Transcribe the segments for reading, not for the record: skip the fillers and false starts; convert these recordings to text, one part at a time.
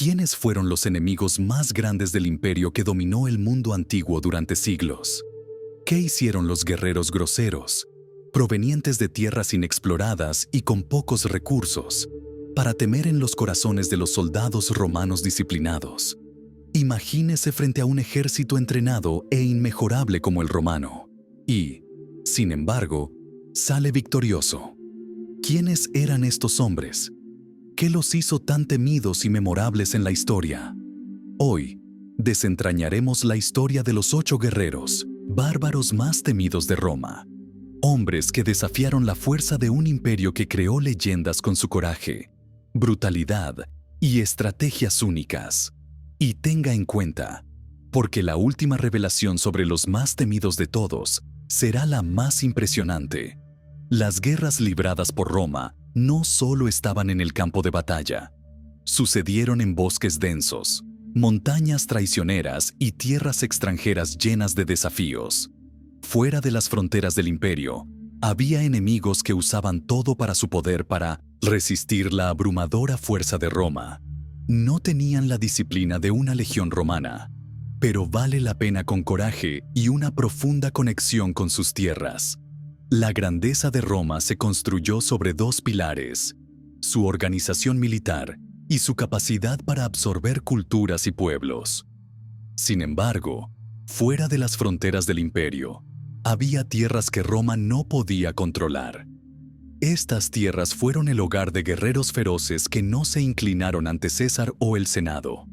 ¿Quiénes fueron los enemigos más grandes del imperio que dominó el mundo antiguo durante siglos? ¿Qué hicieron los guerreros groseros, provenientes de tierras inexploradas y con pocos recursos, para temer en los corazones de los soldados romanos disciplinados? Imagínese frente a un ejército entrenado e inmejorable como el romano, y, sin embargo, sale victorioso. ¿Quiénes eran estos hombres? ¿Qué los hizo tan temidos y memorables en la historia? Hoy, desentrañaremos la historia de los 8 guerreros, bárbaros más temidos de Roma. Hombres que desafiaron la fuerza de un imperio que creó leyendas con su coraje, brutalidad y estrategias únicas. Y tenga en cuenta, porque la última revelación sobre los más temidos de todos será la más impresionante. Las guerras libradas por Roma no solo estaban en el campo de batalla, sucedieron en bosques densos, montañas traicioneras y tierras extranjeras llenas de desafíos. Fuera de las fronteras del imperio, había enemigos que usaban todo para su poder para resistir la abrumadora fuerza de Roma. No tenían la disciplina de una legión romana, pero vale la pena con coraje y una profunda conexión con sus tierras. La grandeza de Roma se construyó sobre 2 pilares: su organización militar y su capacidad para absorber culturas y pueblos. Sin embargo, fuera de las fronteras del imperio, había tierras que Roma no podía controlar. Estas tierras fueron el hogar de guerreros feroces que no se inclinaron ante César o el Senado.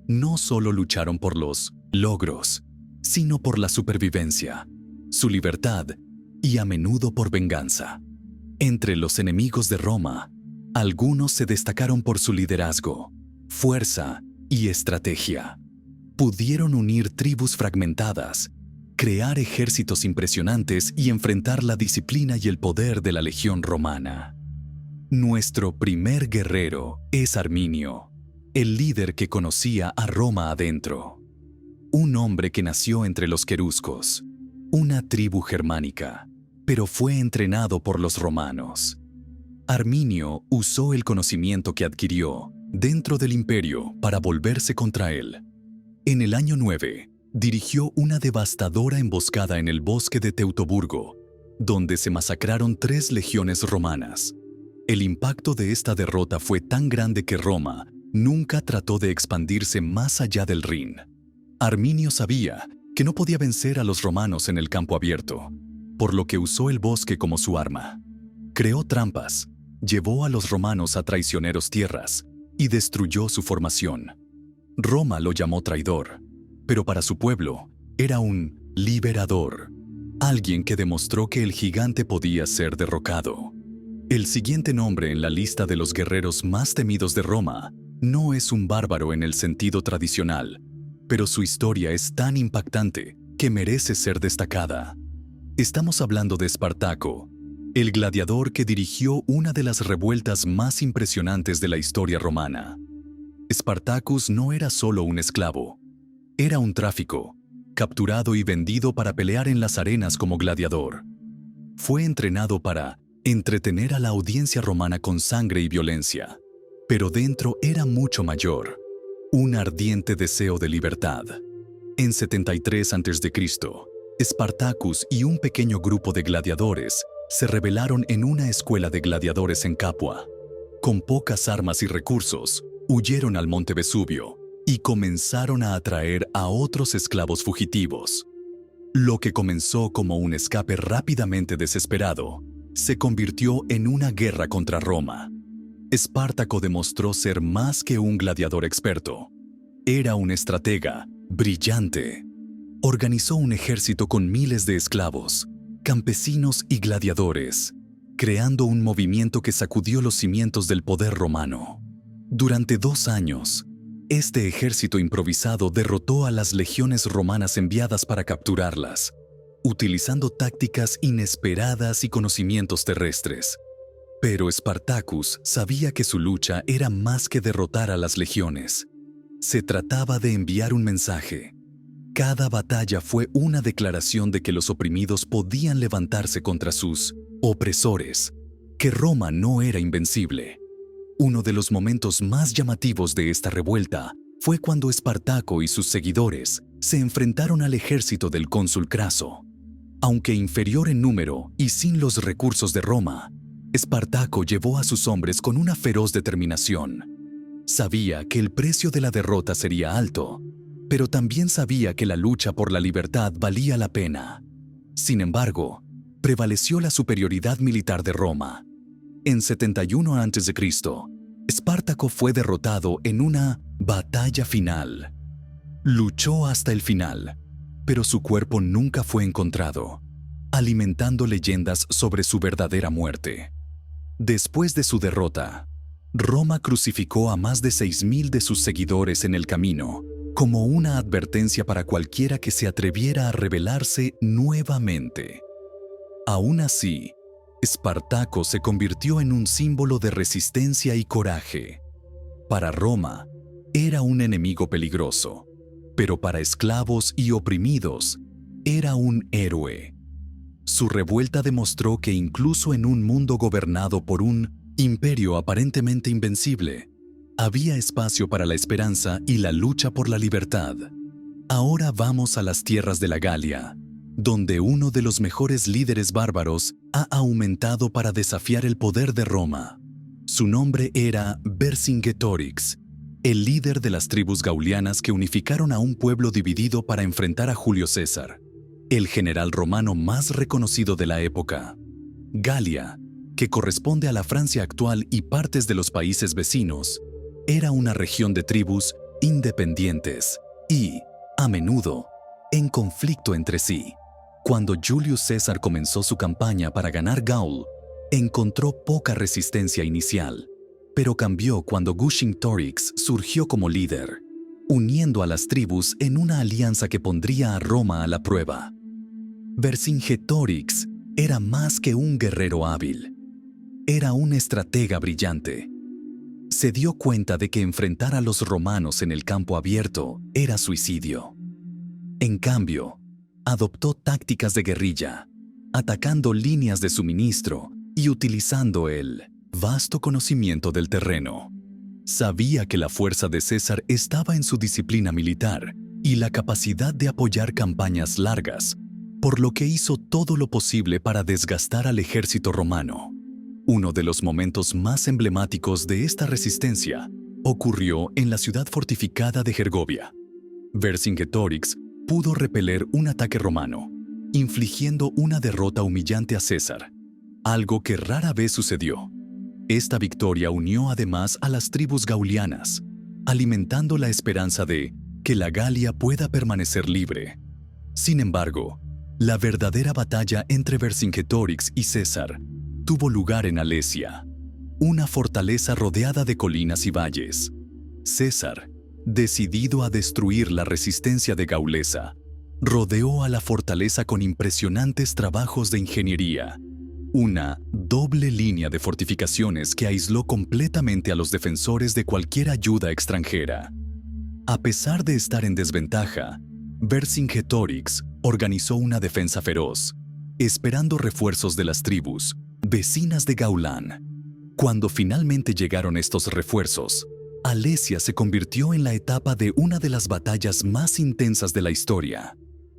No solo lucharon por los logros, sino por la supervivencia, su libertad y a menudo por venganza. Entre los enemigos de Roma, algunos se destacaron por su liderazgo, fuerza y estrategia. Pudieron unir tribus fragmentadas, crear ejércitos impresionantes y enfrentar la disciplina y el poder de la legión romana. Nuestro primer guerrero es Arminio, el líder que conocía a Roma adentro. Un hombre que nació entre los queruscos, una tribu germánica, pero fue entrenado por los romanos. Arminio usó el conocimiento que adquirió dentro del imperio para volverse contra él. En el año 9, dirigió una devastadora emboscada en el bosque de Teutoburgo, donde se masacraron 3 legiones romanas. El impacto de esta derrota fue tan grande que Roma nunca trató de expandirse más allá del Rin. Arminio sabía que no podía vencer a los romanos en el campo abierto, por lo que usó el bosque como su arma. Creó trampas, llevó a los romanos a traicioneros tierras y destruyó su formación. Roma lo llamó traidor, pero para su pueblo era un liberador, alguien que demostró que el gigante podía ser derrocado. El siguiente nombre en la lista de los guerreros más temidos de Roma no es un bárbaro en el sentido tradicional, pero su historia es tan impactante que merece ser destacada. Estamos hablando de Espartaco, el gladiador que dirigió una de las revueltas más impresionantes de la historia romana. Spartacus no era solo un esclavo, era un tráfico, capturado y vendido para pelear en las arenas como gladiador. Fue entrenado para entretener a la audiencia romana con sangre y violencia, pero dentro era mucho mayor, un ardiente deseo de libertad. En 73 a.C., Spartacus y un pequeño grupo de gladiadores se rebelaron en una escuela de gladiadores en Capua. Con pocas armas y recursos, huyeron al monte Vesubio y comenzaron a atraer a otros esclavos fugitivos. Lo que comenzó como un escape rápidamente desesperado, se convirtió en una guerra contra Roma. Espartaco demostró ser más que un gladiador experto. Era un estratega brillante. Organizó un ejército con miles de esclavos, campesinos y gladiadores, creando un movimiento que sacudió los cimientos del poder romano. Durante 2 años, este ejército improvisado derrotó a las legiones romanas enviadas para capturarlas, utilizando tácticas inesperadas y conocimientos terrestres. Pero Spartacus sabía que su lucha era más que derrotar a las legiones. Se trataba de enviar un mensaje. Cada batalla fue una declaración de que los oprimidos podían levantarse contra sus opresores, que Roma no era invencible. Uno de los momentos más llamativos de esta revuelta fue cuando Espartaco y sus seguidores se enfrentaron al ejército del cónsul Craso. Aunque inferior en número y sin los recursos de Roma, Espartaco llevó a sus hombres con una feroz determinación. Sabía que el precio de la derrota sería alto, pero también sabía que la lucha por la libertad valía la pena. Sin embargo, prevaleció la superioridad militar de Roma. En 71 a.C., Espartaco fue derrotado en una batalla final. Luchó hasta el final, pero su cuerpo nunca fue encontrado, alimentando leyendas sobre su verdadera muerte. Después de su derrota, Roma crucificó a más de 6.000 de sus seguidores en el camino, como una advertencia para cualquiera que se atreviera a rebelarse nuevamente. Aún así, Espartaco se convirtió en un símbolo de resistencia y coraje. Para Roma, era un enemigo peligroso, pero para esclavos y oprimidos, era un héroe. Su revuelta demostró que incluso en un mundo gobernado por un imperio aparentemente invencible, había espacio para la esperanza y la lucha por la libertad. Ahora vamos a las tierras de la Galia, donde uno de los mejores líderes bárbaros ha aumentado para desafiar el poder de Roma. Su nombre era Vercingetorix, el líder de las tribus gaulianas que unificaron a un pueblo dividido para enfrentar a Julio César, el general romano más reconocido de la época. Galia, que corresponde a la Francia actual y partes de los países vecinos, era una región de tribus independientes y, a menudo, en conflicto entre sí. Cuando Julius César comenzó su campaña para ganar Gaul, encontró poca resistencia inicial, pero cambió cuando Vercingetorix surgió como líder, uniendo a las tribus en una alianza que pondría a Roma a la prueba. Vercingetorix era más que un guerrero hábil. Era un estratega brillante. Se dio cuenta de que enfrentar a los romanos en el campo abierto era suicidio. En cambio, adoptó tácticas de guerrilla, atacando líneas de suministro y utilizando el vasto conocimiento del terreno. Sabía que la fuerza de César estaba en su disciplina militar y la capacidad de apoyar campañas largas, por lo que hizo todo lo posible para desgastar al ejército romano. Uno de los momentos más emblemáticos de esta resistencia ocurrió en la ciudad fortificada de Gergovia. Vercingetorix pudo repeler un ataque romano, infligiendo una derrota humillante a César, algo que rara vez sucedió. Esta victoria unió además a las tribus gaulianas, alimentando la esperanza de que la Galia pueda permanecer libre. Sin embargo, la verdadera batalla entre Vercingetorix y César tuvo lugar en Alesia, una fortaleza rodeada de colinas y valles. César, decidido a destruir la resistencia de Gaulesa, rodeó a la fortaleza con impresionantes trabajos de ingeniería, una doble línea de fortificaciones que aisló completamente a los defensores de cualquier ayuda extranjera. A pesar de estar en desventaja, Vercingetorix organizó una defensa feroz, esperando refuerzos de las tribus vecinas de Gaulán. Cuando finalmente llegaron estos refuerzos, Alesia se convirtió en la etapa de una de las batallas más intensas de la historia.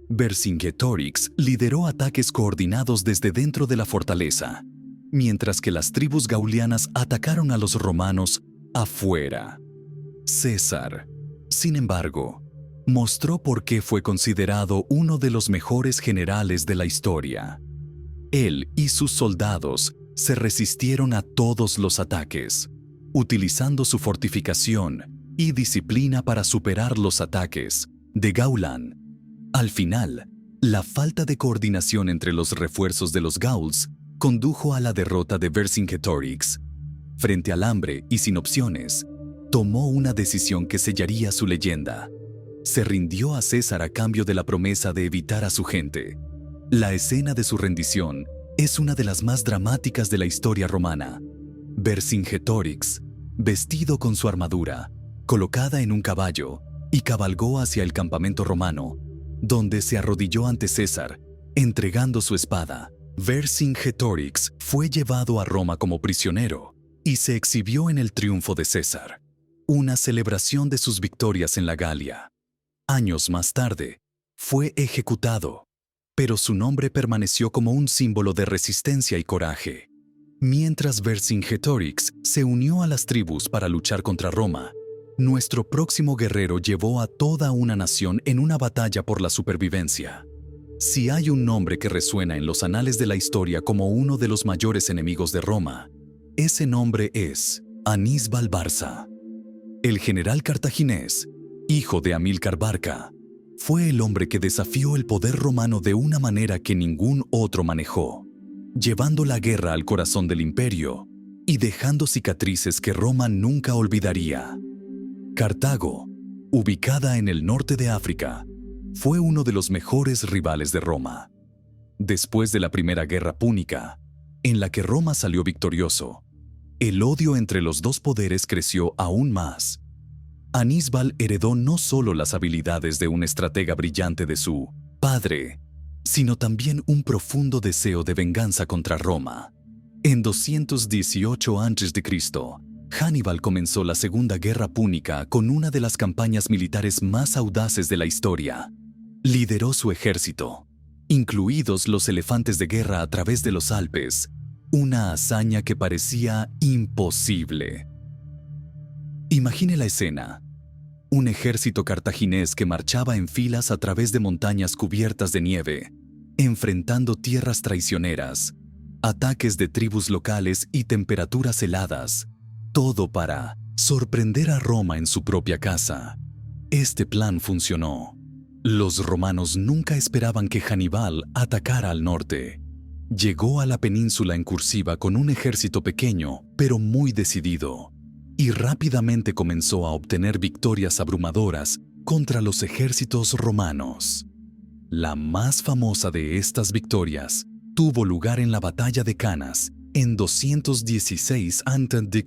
Vercingetorix lideró ataques coordinados desde dentro de la fortaleza, mientras que las tribus gaulianas atacaron a los romanos afuera. César, sin embargo, mostró por qué fue considerado uno de los mejores generales de la historia. Él y sus soldados se resistieron a todos los ataques, utilizando su fortificación y disciplina para superar los ataques de Gaulán. Al final, la falta de coordinación entre los refuerzos de los Gauls condujo a la derrota de Vercingetorix. Frente al hambre y sin opciones, tomó una decisión que sellaría su leyenda. Se rindió a César a cambio de la promesa de evitar a su gente. La escena de su rendición es una de las más dramáticas de la historia romana. Vercingetorix, vestido con su armadura, colocada en un caballo, y cabalgó hacia el campamento romano, donde se arrodilló ante César, entregando su espada. Vercingetorix fue llevado a Roma como prisionero, y se exhibió en el triunfo de César, una celebración de sus victorias en la Galia. Años más tarde, fue ejecutado, pero su nombre permaneció como un símbolo de resistencia y coraje. Mientras Vercingetorix se unió a las tribus para luchar contra Roma, nuestro próximo guerrero llevó a toda una nación en una batalla por la supervivencia. Si hay un nombre que resuena en los anales de la historia como uno de los mayores enemigos de Roma, ese nombre es Aníbal Barca. El general cartaginés, hijo de Amílcar Barca, fue el hombre que desafió el poder romano de una manera que ningún otro manejó, llevando la guerra al corazón del imperio y dejando cicatrices que Roma nunca olvidaría. Cartago, ubicada en el norte de África, fue uno de los mejores rivales de Roma. Después de la Primera Guerra Púnica, en la que Roma salió victorioso, el odio entre los dos poderes creció aún más. Aníbal heredó no solo las habilidades de un estratega brillante de su padre, sino también un profundo deseo de venganza contra Roma. En 218 a.C., Hannibal comenzó la Segunda Guerra Púnica con una de las campañas militares más audaces de la historia. Lideró su ejército, incluidos los elefantes de guerra a través de los Alpes, una hazaña que parecía imposible. Imagine la escena. Un ejército cartaginés que marchaba en filas a través de montañas cubiertas de nieve, enfrentando tierras traicioneras, ataques de tribus locales y temperaturas heladas, todo para sorprender a Roma en su propia casa. Este plan funcionó. Los romanos nunca esperaban que Hannibal atacara al norte. Llegó a la península en cursiva con un ejército pequeño, pero muy decidido, y rápidamente comenzó a obtener victorias abrumadoras contra los ejércitos romanos. La más famosa de estas victorias tuvo lugar en la batalla de Canas en 216 a.C.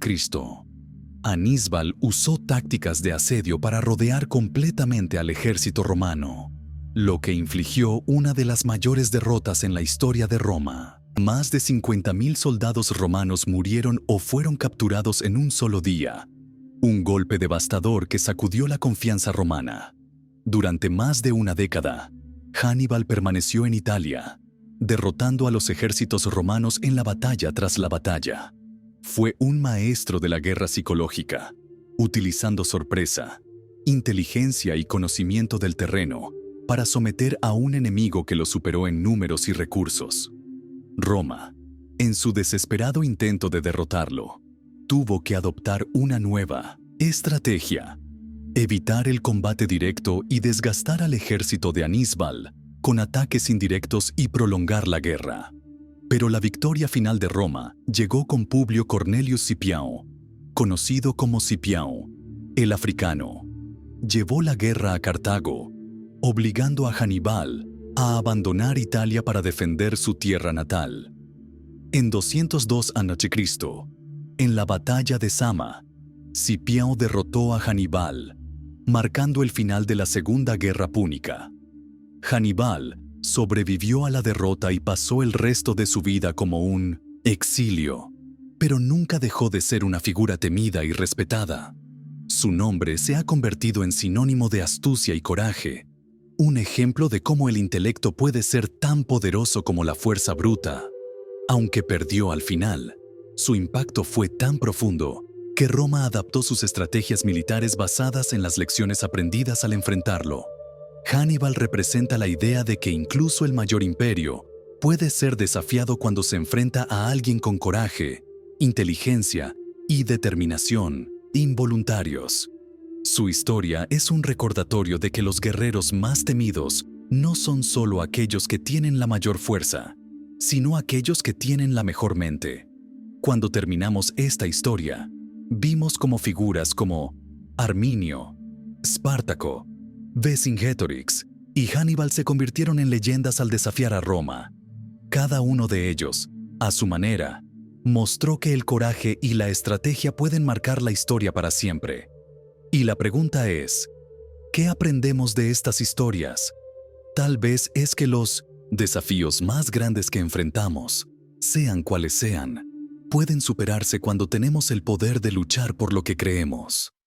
Aníbal usó tácticas de asedio para rodear completamente al ejército romano, lo que infligió una de las mayores derrotas en la historia de Roma. Más de 50.000 soldados romanos murieron o fueron capturados en un solo día, un golpe devastador que sacudió la confianza romana. Durante más de una década, Hannibal permaneció en Italia, derrotando a los ejércitos romanos en la batalla tras la batalla. Fue un maestro de la guerra psicológica, utilizando sorpresa, inteligencia y conocimiento del terreno para someter a un enemigo que lo superó en números y recursos. Roma, en su desesperado intento de derrotarlo, tuvo que adoptar una nueva estrategia: evitar el combate directo y desgastar al ejército de Aníbal con ataques indirectos y prolongar la guerra. Pero la victoria final de Roma llegó con Publio Cornelius Scipiao, conocido como Scipiao, el africano. Llevó la guerra a Cartago, obligando a Hannibal a abandonar Italia para defender su tierra natal. En 202 a.C., en la batalla de Zama, Scipiao derrotó a Hannibal, marcando el final de la Segunda Guerra Púnica. Hannibal sobrevivió a la derrota y pasó el resto de su vida como un exilio, pero nunca dejó de ser una figura temida y respetada. Su nombre se ha convertido en sinónimo de astucia y coraje, un ejemplo de cómo el intelecto puede ser tan poderoso como la fuerza bruta. Aunque perdió al final, su impacto fue tan profundo que Roma adaptó sus estrategias militares basadas en las lecciones aprendidas al enfrentarlo. Hannibal representa la idea de que incluso el mayor imperio puede ser desafiado cuando se enfrenta a alguien con coraje, inteligencia y determinación involuntarios. Su historia es un recordatorio de que los guerreros más temidos no son solo aquellos que tienen la mayor fuerza, sino aquellos que tienen la mejor mente. Cuando terminamos esta historia, vimos como figuras como Arminio, Espartaco, Vercingetorix y Hannibal se convirtieron en leyendas al desafiar a Roma. Cada uno de ellos, a su manera, mostró que el coraje y la estrategia pueden marcar la historia para siempre. Y la pregunta es, ¿qué aprendemos de estas historias? Tal vez es que los desafíos más grandes que enfrentamos, sean cuales sean, pueden superarse cuando tenemos el poder de luchar por lo que creemos.